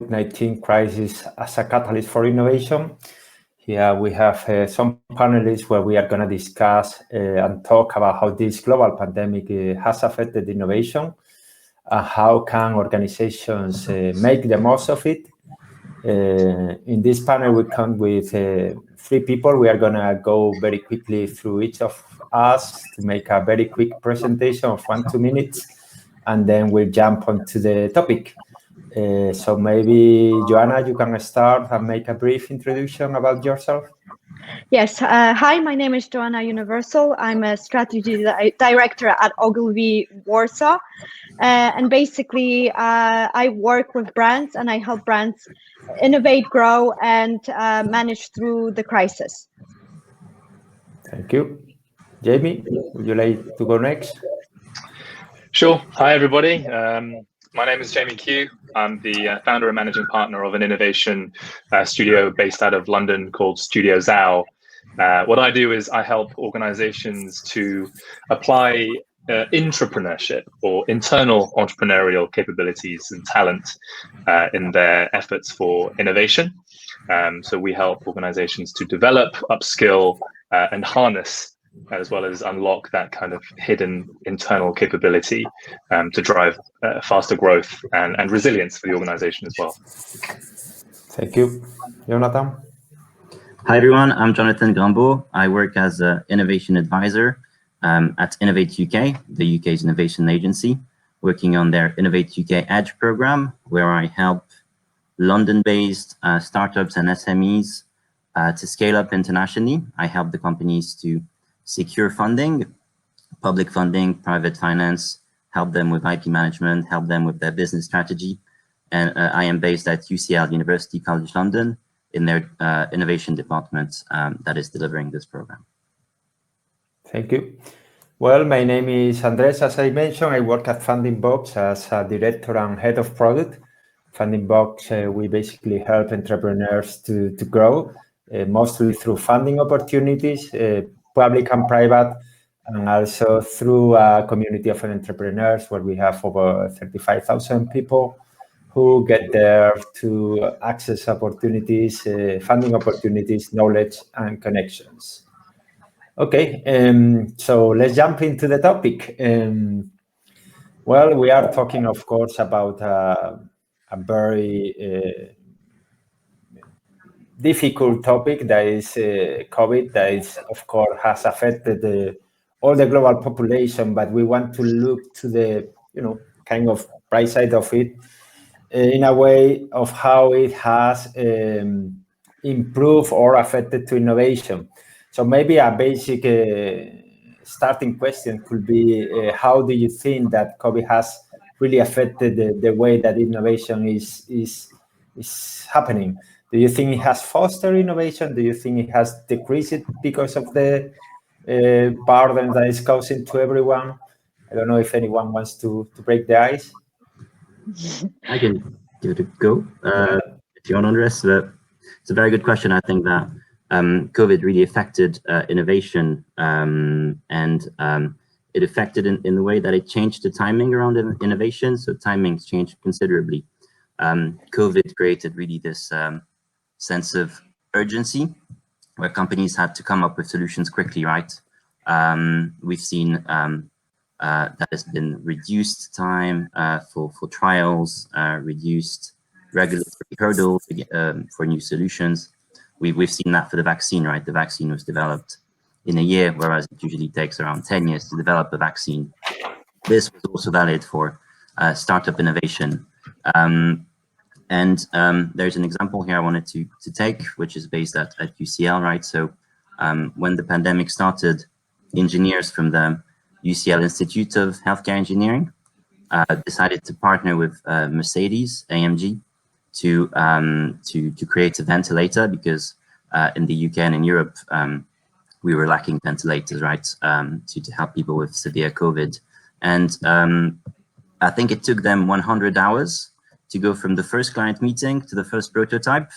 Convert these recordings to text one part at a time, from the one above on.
COVID-19 crisis as a catalyst for innovation. Here we have some panelists where we are going to discuss and talk about how this global pandemic has affected innovation, how can organizations make the most of it. In this panel, we come with 3 people. We are going to go very quickly through each of us to make a very quick presentation of 1-2 minutes, and then we'll jump onto the topic. So maybe, Joanna, you can start and make a brief introduction about yourself. Yes. Hi, my name is Joanna Universal. I'm a strategy director at Ogilvy Warsaw. And basically, I work with brands and I help brands innovate, grow, and manage through the crisis. Thank you. Jamie, would you like to go next? Sure. Hi, everybody. My name is Jamie Q. I'm the founder and managing partner of an innovation studio based out of London called Studio Zao. What I do is I help organizations to apply intrapreneurship or internal entrepreneurial capabilities and talent in their efforts for innovation. So we help organizations to develop, upskill, and harness, as well as unlock that kind of hidden internal capability to drive faster growth and resilience for the organization as well. Thank you. Jonathan? Hi, everyone. I'm Jonathan Grambeau. I work as an innovation advisor at Innovate UK, the UK's innovation agency, working on their Innovate UK Edge program, where I help London-based startups and SMEs to scale up internationally. I help the companies to secure funding, public funding, private finance, help them with IP management, help them with their business strategy. And I am based at UCL, University College London, in their innovation department that is delivering this program. Thank you. Well, my name is Andres. As I mentioned, I work at Funding Box as a director and head of product. Funding Box, we basically help entrepreneurs to grow, mostly through funding opportunities, public and private, and also through a community of entrepreneurs where we have over 35,000 people who get there to access opportunities, funding opportunities, knowledge, and connections. Okay, so let's jump into the topic. Well, we are talking, of course, about a very difficult topic that is COVID, that is, of course, has affected all the global population, but we want to look to the, kind of bright side of it in a way of how it has improved or affected to innovation. So maybe a basic starting question could be, how do you think that COVID has really affected the way that innovation is happening? Do you think it has fostered innovation? Do you think it has decreased it because of the burden that it's causing to everyone? I don't know if anyone wants to break the ice. I can give it a go. If you want, Andres, it's a very good question. I think that COVID really affected innovation, and it affected in the way that it changed the timing around innovation. So timings changed considerably. COVID created really this sense of urgency where companies had to come up with solutions quickly, right? We've seen that has been reduced time for trials, reduced regulatory hurdles for new solutions. We've seen that for the vaccine, right? The vaccine was developed in a year, whereas it usually takes around 10 years to develop a vaccine. This was also valid for startup innovation. And there's an example here I wanted to take, which is based at UCL, right? So when the pandemic started, engineers from the UCL Institute of Healthcare Engineering decided to partner with Mercedes AMG to create a ventilator, because in the UK and in Europe, we were lacking ventilators, right, to help people with severe COVID. And I think it took them 100 hours to go from the first client meeting to the first prototype.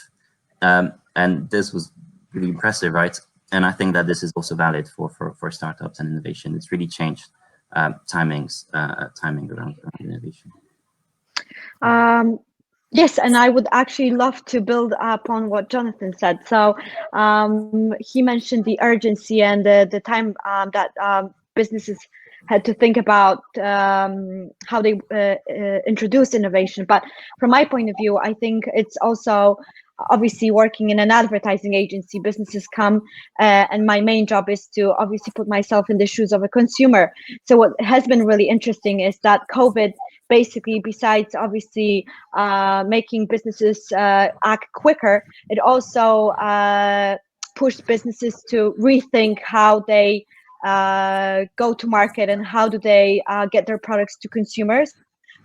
And this was really impressive, right? And I think that this is also valid for startups and innovation. It's really changed timing around innovation. Yes, and I would actually love to build upon what Jonathan said. So he mentioned the urgency and the time that businesses had to think about how they introduce innovation. But from my point of view, I think it's also obviously working in an advertising agency. Businesses come, and my main job is to obviously put myself in the shoes of a consumer. So what has been really interesting is that COVID basically, besides obviously making businesses act quicker, it also pushed businesses to rethink how they go to market and how do they get their products to consumers.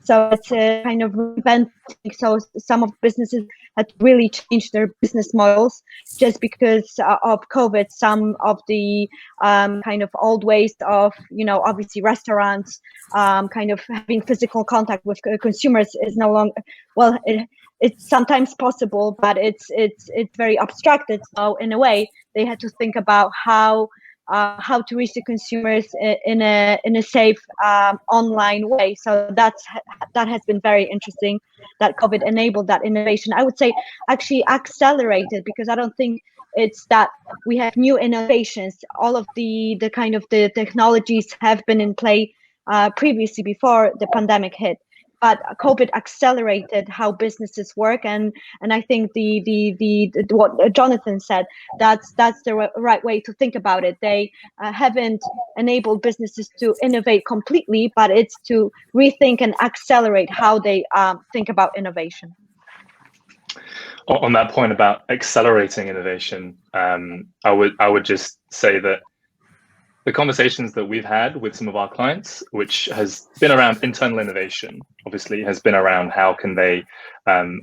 So it's kind of reinventing. So some of the businesses had to really change their business models just because of COVID. Some of the kind of old ways of, obviously restaurants, kind of having physical contact with consumers is no longer, well, it's sometimes possible, but it's very abstracted. So in a way, they had to think about how to reach the consumers in a safe online way. So that has been very interesting. That COVID enabled that innovation. I would say actually accelerated, because I don't think it's that we have new innovations. All of the kind of the technologies have been in play previously before the pandemic hit. But COVID accelerated how businesses work, and I think the what Jonathan said, that's the right way to think about it. They haven't enabled businesses to innovate completely, but it's to rethink and accelerate how they think about innovation. On that point about accelerating innovation, I would just say that the conversations that we've had with some of our clients, which has been around internal innovation, obviously has been around how can they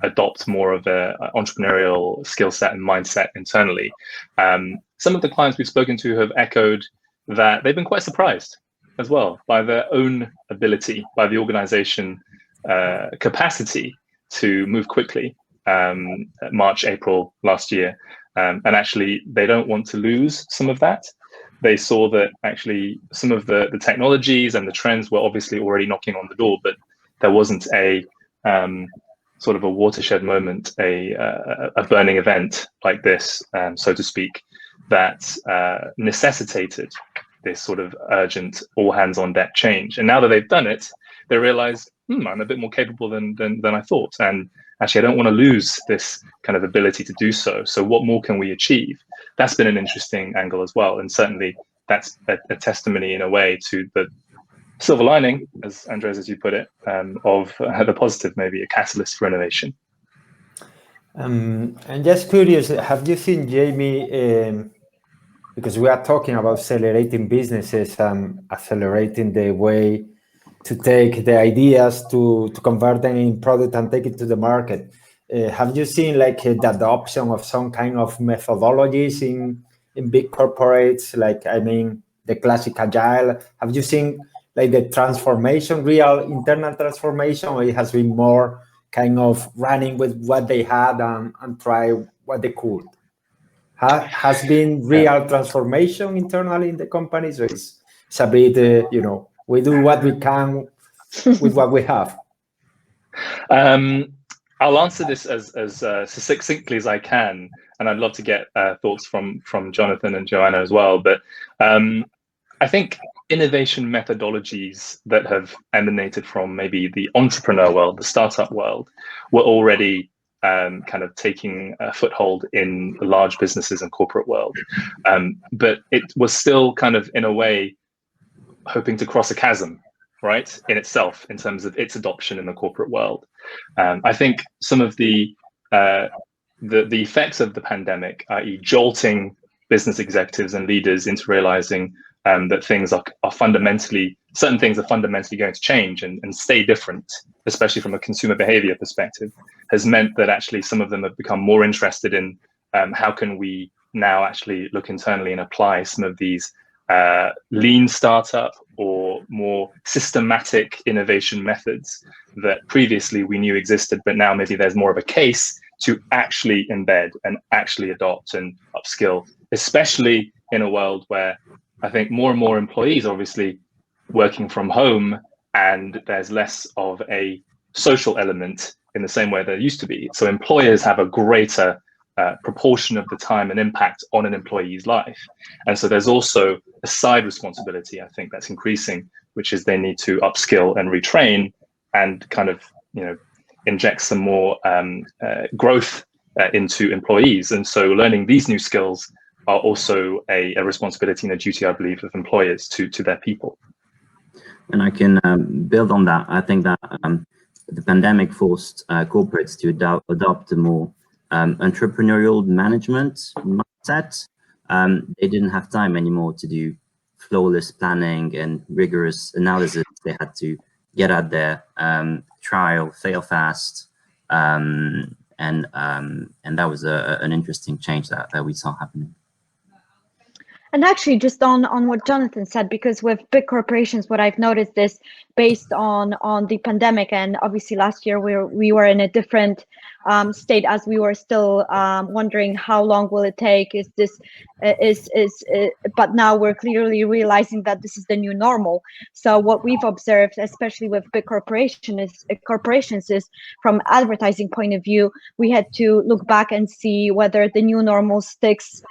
adopt more of an entrepreneurial skill set and mindset internally. Some of the clients we've spoken to have echoed that they've been quite surprised as well by their own ability, by the organization capacity to move quickly. March, April last year. And actually, they don't want to lose some of that. They saw that actually some of the technologies and the trends were obviously already knocking on the door, but there wasn't a sort of a watershed moment, a burning event like this, so to speak, that necessitated this sort of urgent all hands on deck change. And now that they've done it, they realize, I'm a bit more capable than I thought. And actually, I don't want to lose this kind of ability to do so. So what more can we achieve? That's been an interesting angle as well. And certainly that's a testimony in a way to the silver lining, as Andres, as you put it, of the positive, maybe a catalyst for innovation. And just curious, have you seen, Jamie, because we are talking about accelerating businesses and accelerating the way to take the ideas to convert them in product and take it to the market. Have you seen like the adoption of some kind of methodologies in big corporates? Like, I mean, the classic agile. Have you seen like the transformation, real internal transformation, or it has been more kind of running with what they had and try what they could? Has been real transformation internally in the company? So it's a bit, we do what we can with what we have. I'll answer this as succinctly as I can, and I'd love to get thoughts from Jonathan and Joanna as well. But I think innovation methodologies that have emanated from maybe the entrepreneur world, the startup world, were already kind of taking a foothold in large businesses and corporate world. But it was still kind of, in a way, hoping to cross a chasm, right, in itself, in terms of its adoption in the corporate world. I think some of the effects of the pandemic, i.e. jolting business executives and leaders into realizing that things are fundamentally, certain things are fundamentally going to change and stay different, especially from a consumer behavior perspective, has meant that actually some of them have become more interested in how can we now actually look internally and apply some of these lean startup or more systematic innovation methods that previously we knew existed, but now maybe there's more of a case to actually embed and actually adopt and upskill, especially in a world where I think more and more employees are obviously working from home and there's less of a social element in the same way there used to be. So employers have a greater proportion of the time and impact on an employee's life. And so there's also a side responsibility, I think, that's increasing, which is they need to upskill and retrain and kind of, inject some more growth into employees. And so learning these new skills are also a responsibility and a duty, I believe, of employers to their people. And I can build on that. I think that the pandemic forced corporates to adopt a more entrepreneurial management mindset. They didn't have time anymore to do flawless planning and rigorous analysis. They had to get out there, trial, fail fast, and that was an interesting change that we saw happening. And actually, just on what Jonathan said, because with big corporations, what I've noticed is based on the pandemic, and obviously last year we were in a different state as we were still wondering how long will it take. Is this but now we're clearly realizing that this is the new normal. So what we've observed, especially with big corporations, is from advertising point of view, we had to look back and see whether the new normal sticks.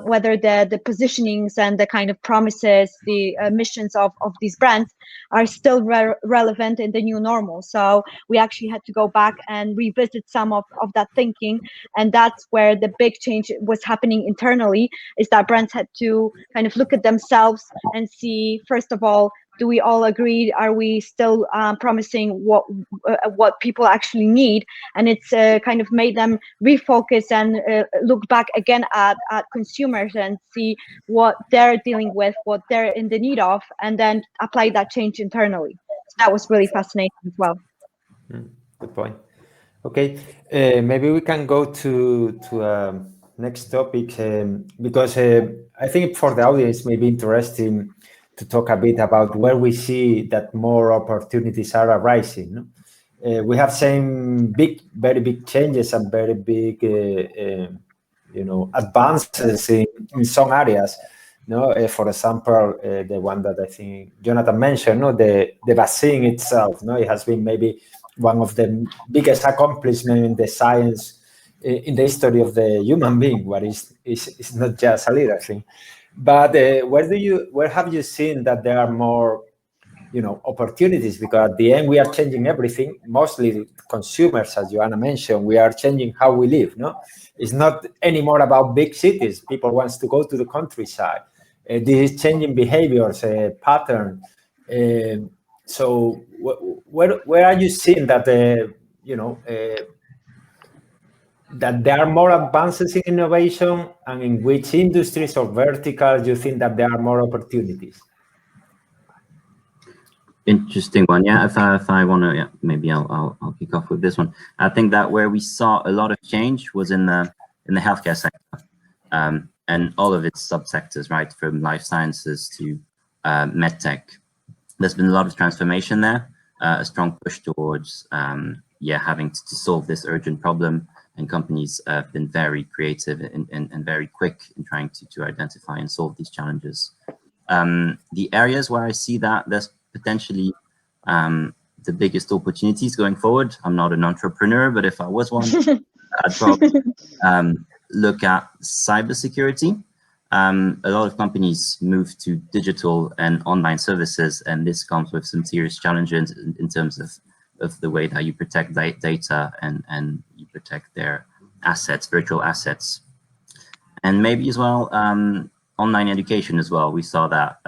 Whether the positionings and the kind of promises, the missions of these brands are still relevant in the new normal. So we actually had to go back and revisit some of that thinking. And that's where the big change was happening internally, is that brands had to kind of look at themselves and see, first of all, do we all agree? Are we still promising what people actually need? And it's kind of made them refocus and look back again at consumers and see what they're dealing with, what they're in the need of, and then apply that change internally. So that was really fascinating as well. Good point. Okay, maybe we can go to next topic, because I think for the audience may be interesting to talk a bit about where we see that more opportunities are arising. We have seen very big changes and very big, advances in some areas. For example, the one that I think Jonathan mentioned, the vaccine itself. It has been maybe one of the biggest accomplishments in the science in the history of the human being. What is not just a little thing. But where have you seen that there are more, opportunities? Because at the end we are changing everything. Mostly consumers, as Joanna mentioned, we are changing how we live. It's not anymore about big cities. People want to go to the countryside. This is changing behaviors, pattern. So where are you seeing that that there are more advances in innovation, and in which industries or verticals you think that there are more opportunities? Interesting one. Yeah, if I want to, maybe I'll kick off with this one. I think that where we saw a lot of change was in the healthcare sector, and all of its subsectors, right, from life sciences to medtech. There's been a lot of transformation there, a strong push towards having to solve this urgent problem. And companies have been very creative and very quick in trying to identify and solve these challenges. The areas where I see that there's potentially the biggest opportunities going forward. I'm not an entrepreneur, but if I was one, I'd probably look at cybersecurity. A lot of companies move to digital and online services, and this comes with some serious challenges in terms of the way that you protect data and you protect their assets, virtual assets. And maybe as well, online education as well. We saw that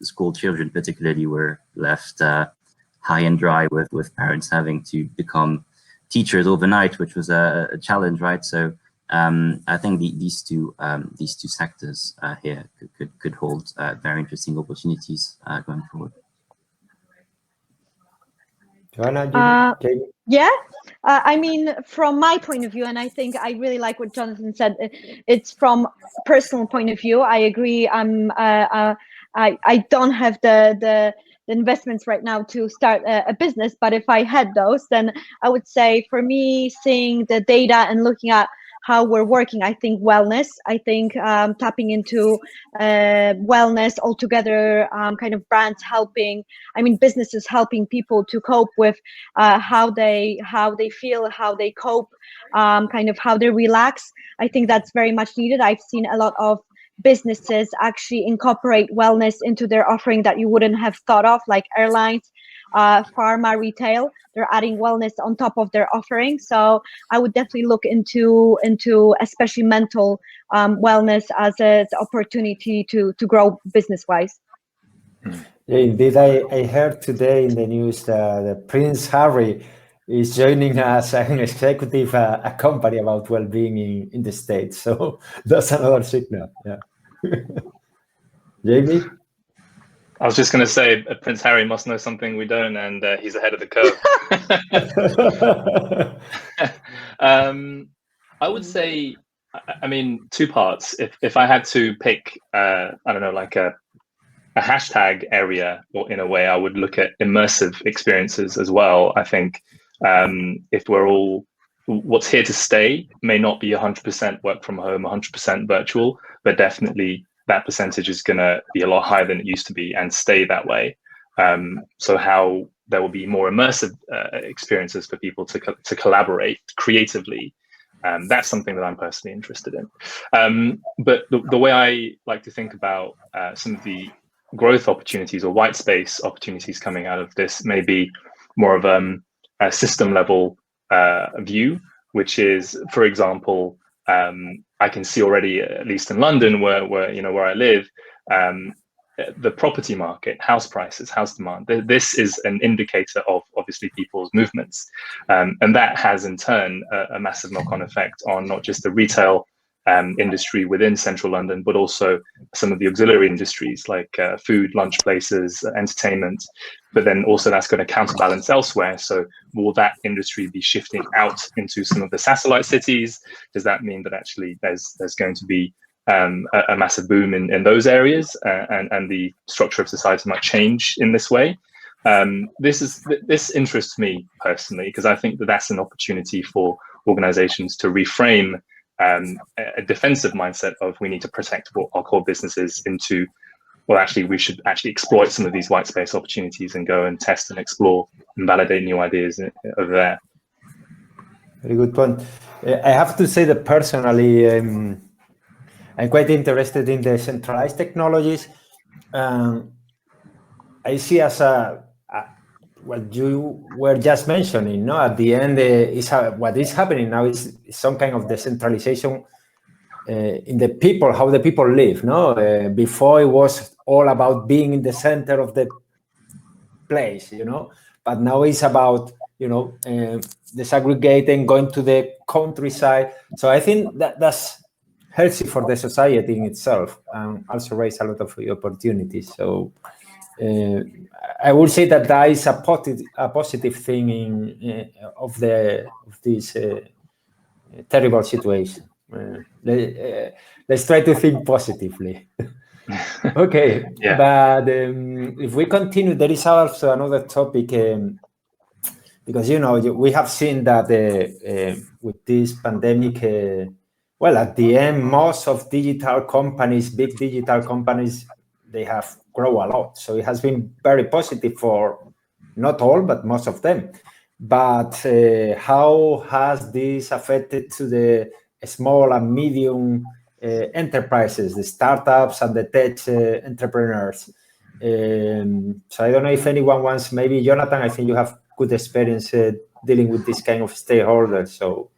school children particularly were left high and dry with parents having to become teachers overnight, which was a challenge, right? So I think these two sectors here could hold very interesting opportunities going forward. Joanna, yeah, I mean, from my point of view, and I think I really like what Jonathan said. It's from personal point of view. I agree. I don't have the investments right now to start a business, but if I had those, then I would say for me, seeing the data and looking at how we're working. I think wellness, I think tapping into wellness altogether, kind of brands helping, businesses helping people to cope with how they feel, how they cope, kind of how they relax. I think that's very much needed. I've seen a lot of businesses actually incorporate wellness into their offering that you wouldn't have thought of, like airlines, pharma, retail. They're adding wellness on top of their offering. So I would definitely look into especially mental wellness as an opportunity to grow business wise. Yeah, indeed, I heard today in the news that Prince Harry is joining as an executive a company about well-being in the States. So that's another signal. Yeah. Jamie? I was just going to say, Prince Harry must know something we don't, and he's ahead of the curve. I would say, two parts. If I had to pick, I don't know, like a hashtag area, or in a way, I would look at immersive experiences as well. I think if we're all, what's here to stay may not be 100% work from home, 100% virtual, but definitely that percentage is going to be a lot higher than it used to be and stay that way. So how there will be more immersive experiences for people to collaborate creatively. That's something that I'm personally interested in. But the way I like to think about some of the growth opportunities or white space opportunities coming out of this may be more of a system level view, which is, for example, I can see already, at least in London, where I live, the property market, house prices, house demand. This is an indicator of obviously people's movements, and that has in turn a massive knock-on effect on not just the retail industry within central London, but also some of the auxiliary industries like food, lunch places, entertainment. But then also that's going to counterbalance elsewhere. So will that industry be shifting out into some of the satellite cities? Does that mean that actually there's going to be a massive boom in those areas, and the structure of society might change in this way? This interests me personally, because I think that that's an opportunity for organizations to reframe a defensive mindset of we need to protect what our core business is into, well, actually, we should actually exploit some of these white space opportunities and go and test and explore and validate new ideas over there. Very good point. I have to say that personally, I'm quite interested in the centralized technologies. I see as what you were just mentioning, no? At the end, what is happening now is some kind of decentralization in the people, how the people live, no? Before it was all about being in the center of the place, but now it's about, disaggregating, going to the countryside. So I think that's healthy for the society in itself, and also raise a lot of opportunities. So I would say that is a positive thing of this terrible situation. Let's try to think positively. Okay, yeah. But if we continue, there is also another topic, because we have seen that with this pandemic, well, at the end, most of digital companies, big digital companies, they have grown a lot. So it has been very positive for not all, but most of them. But how has this affected to the small and medium enterprises, the startups and the tech entrepreneurs? So I don't know if anyone wants, maybe Jonathan, I think you have good experience dealing with this kind of stakeholders. So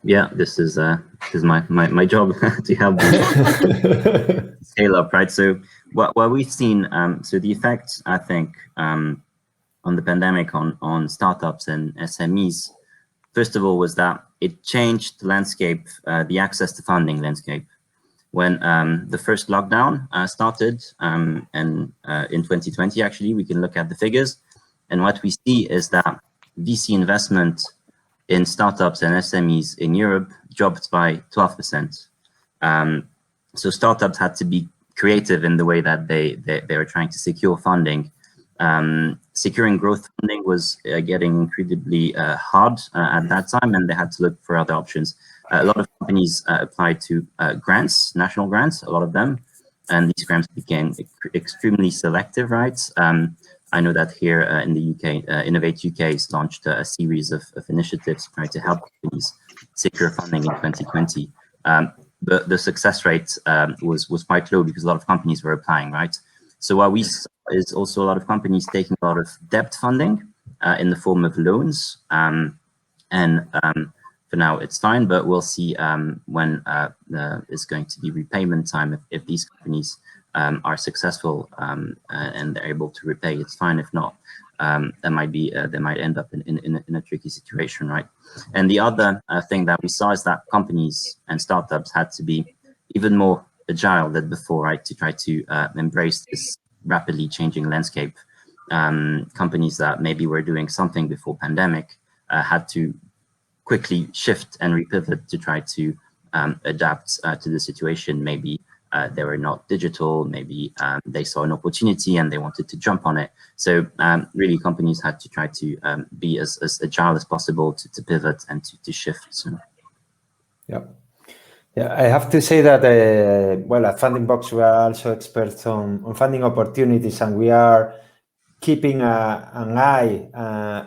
yeah, this is my job to help them scale up, right? So what we've seen, so the effects, I think, on the pandemic on startups and SMEs, first of all, was that it changed the landscape, the access to funding landscape. When the first lockdown started, and in 2020, actually, we can look at the figures, and what we see is that VC investment in startups and SMEs in Europe dropped by 12%. So startups had to be creative in the way that they were trying to secure funding. Securing growth funding was getting incredibly hard at that time, and they had to look for other options. a lot of companies applied to grants, national grants, a lot of them, and these grants became extremely selective, right? I know that here in the UK, Innovate UK has launched a series of initiatives trying to help companies secure funding in 2020. But the success rate was quite low because a lot of companies were applying, right? So what we saw is also a lot of companies taking a lot of debt funding in the form of loans. For now, it's fine, but we'll see when it's going to be repayment time. If these companies are successful and they're able to repay, it's fine. If not, they might end up in a tricky situation, right? And the other thing that we saw is that companies and startups had to be even more agile than before, right, to try to embrace this rapidly changing landscape. Companies that maybe were doing something before pandemic had to quickly shift and repivot to try to adapt to the situation. Maybe they were not digital, maybe they saw an opportunity and they wanted to jump on it. So really companies had to try to be as agile as possible to pivot and to shift. So. Yeah, I have to say that, well, at Funding Box, we are also experts on funding opportunities, and we are keeping an eye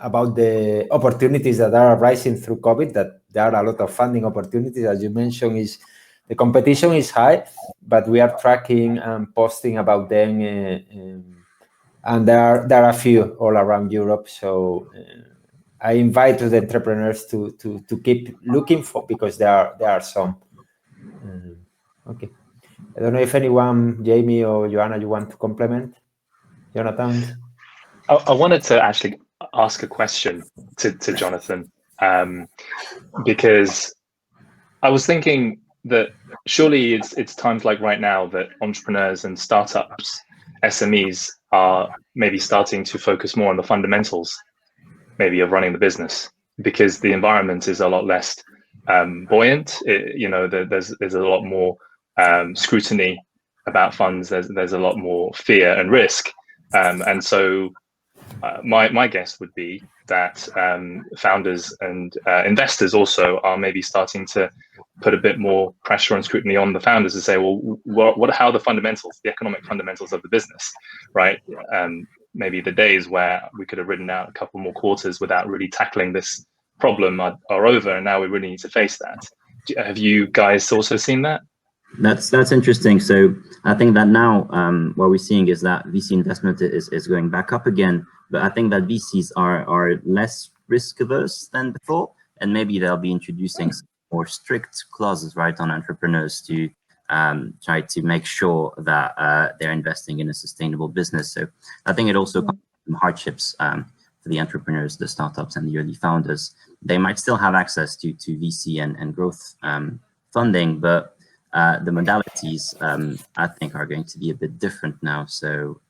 about the opportunities that are arising through COVID, that there are a lot of funding opportunities. As you mentioned, the competition is high, but we are tracking and posting about them, and there are a few all around Europe. So I invite the entrepreneurs to keep looking for, because there are some. Okay. I don't know if anyone, Jamie or Joanna, you want to complement? Jonathan? I wanted to actually ask a question to Jonathan, because I was thinking that surely it's times like right now that entrepreneurs and startups, SMEs, are maybe starting to focus more on the fundamentals, maybe, of running the business, because the environment is a lot less buoyant. There's a lot more scrutiny about funds. There's a lot more fear and risk, and so my guess would be that founders and investors also are maybe starting to put a bit more pressure and scrutiny on the founders to say, well, how are the fundamentals, the economic fundamentals of the business, right? Maybe the days where we could have ridden out a couple more quarters without really tackling this problem are over, and now we really need to face that. Have you guys also seen that? That's interesting. So I think that now what we're seeing is that VC investment is going back up again, but I think that VCs are less risk averse than before, and maybe they'll be introducing some more strict clauses, right, on entrepreneurs to try to make sure that they're investing in a sustainable business. So I think it also comes from hardships for the entrepreneurs, the startups, and the early founders. They might still have access to VC and growth funding, but the modalities, I think, are going to be a bit different now. So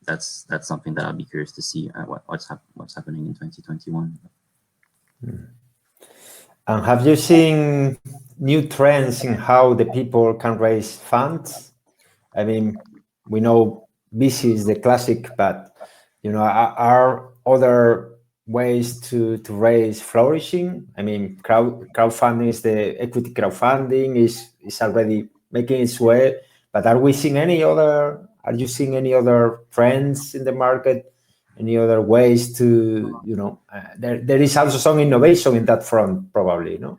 that's something that I'll be curious to see what's happening in 2021. Have you seen new trends in how the people can raise funds? I mean, we know VC is the classic, but are other ways to raise flourishing? I mean, crowdfunding is the equity crowdfunding is already making its way, but are you seeing any other trends in the market? Any other ways to, there is also some innovation in that front, probably, no?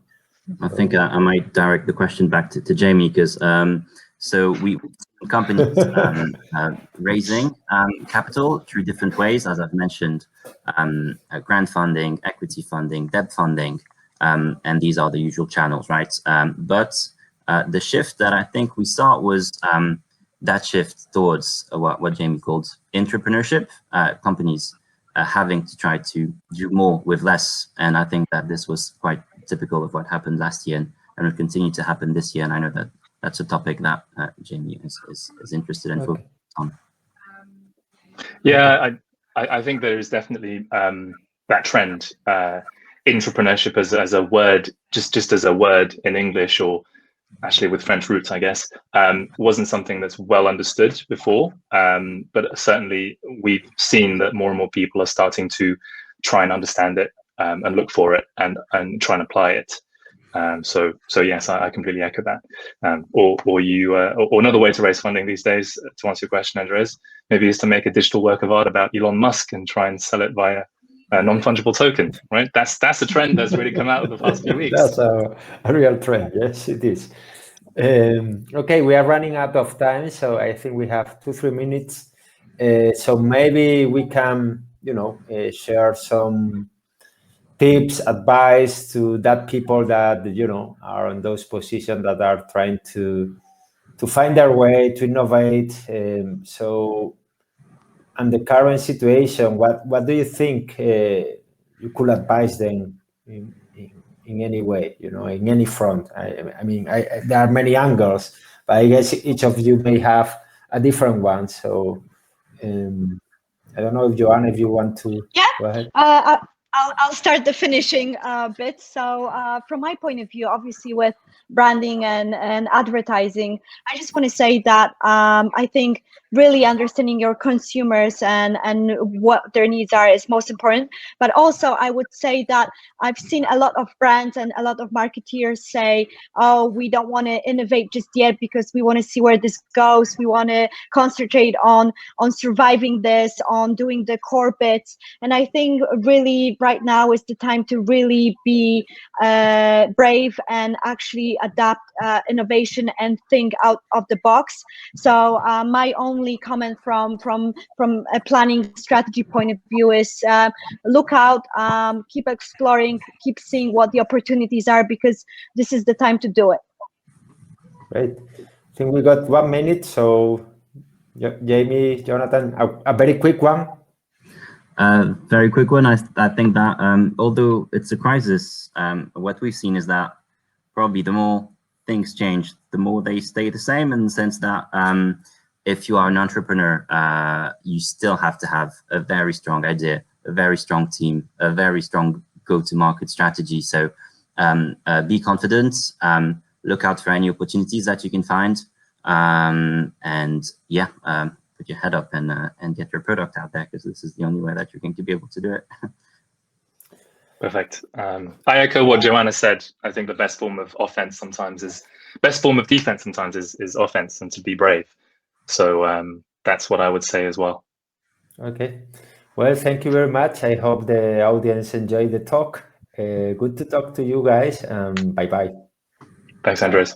I think I might direct the question back to Jamie, because so we companies raising capital through different ways, as I've mentioned, grant funding, equity funding, debt funding, and these are the usual channels, right? But the shift that I think we saw was that shift towards what Jamie called entrepreneurship, companies having to try to do more with less. And I think that this was quite typical of what happened last year and will continue to happen this year. And I know that that's a topic that Jamie is interested in focusing on. Yeah, I think there is definitely that trend. Entrepreneurship as a word, just as a word in English, or actually with French roots, I guess, wasn't something that's well understood before. But certainly we've seen that more and more people are starting to try and understand it and look for it and try and apply it. So yes, I completely echo that. Or another way to raise funding these days, to answer your question, Andres, maybe is to make a digital work of art about Elon Musk and try and sell it via a non-fungible token, right? That's a trend that's really come out of the past few weeks. That's a real trend. Yes, it is. Okay, we are running out of time, so I think we have 2-3 minutes. So maybe we can, share some tips, advice to that people that are in those positions that are trying to find their way to innovate. So, and the current situation, what do you think you could advise them in any way, in any front? I mean, there are many angles, but I guess each of you may have a different one. So I don't know if Joanna, if you want to go ahead. I'll start the finishing bit. So from my point of view, obviously with branding and advertising, I just want to say that I think really understanding your consumers and what their needs are is most important. But also I would say that I've seen a lot of brands and a lot of marketeers say, oh, we don't want to innovate just yet because we want to see where this goes. We want to concentrate on surviving this, on doing the core bits. And I think really right now is the time to really be brave and actually adapt innovation and think out of the box. So my only comment from a planning strategy point of view is look out, keep exploring, keep seeing what the opportunities are, because this is the time to do it. Great. I think we got 1 minute, so Jamie, Jonathan, a very quick one. Very quick one. I think that although it's a crisis, what we've seen is that probably the more things change, the more they stay the same, in the sense that if you are an entrepreneur, you still have to have a very strong idea, a very strong team, a very strong go-to-market strategy. So be confident, look out for any opportunities that you can find, and yeah, put your head up and get your product out there, because this is the only way that you're going to be able to do it. Perfect. I echo what Joanna said. I think the best form of defense sometimes is offense, and to be brave. So that's what I would say as well. Okay. Well, thank you very much. I hope the audience enjoyed the talk. Good to talk to you guys. Bye-bye. Thanks, Andres.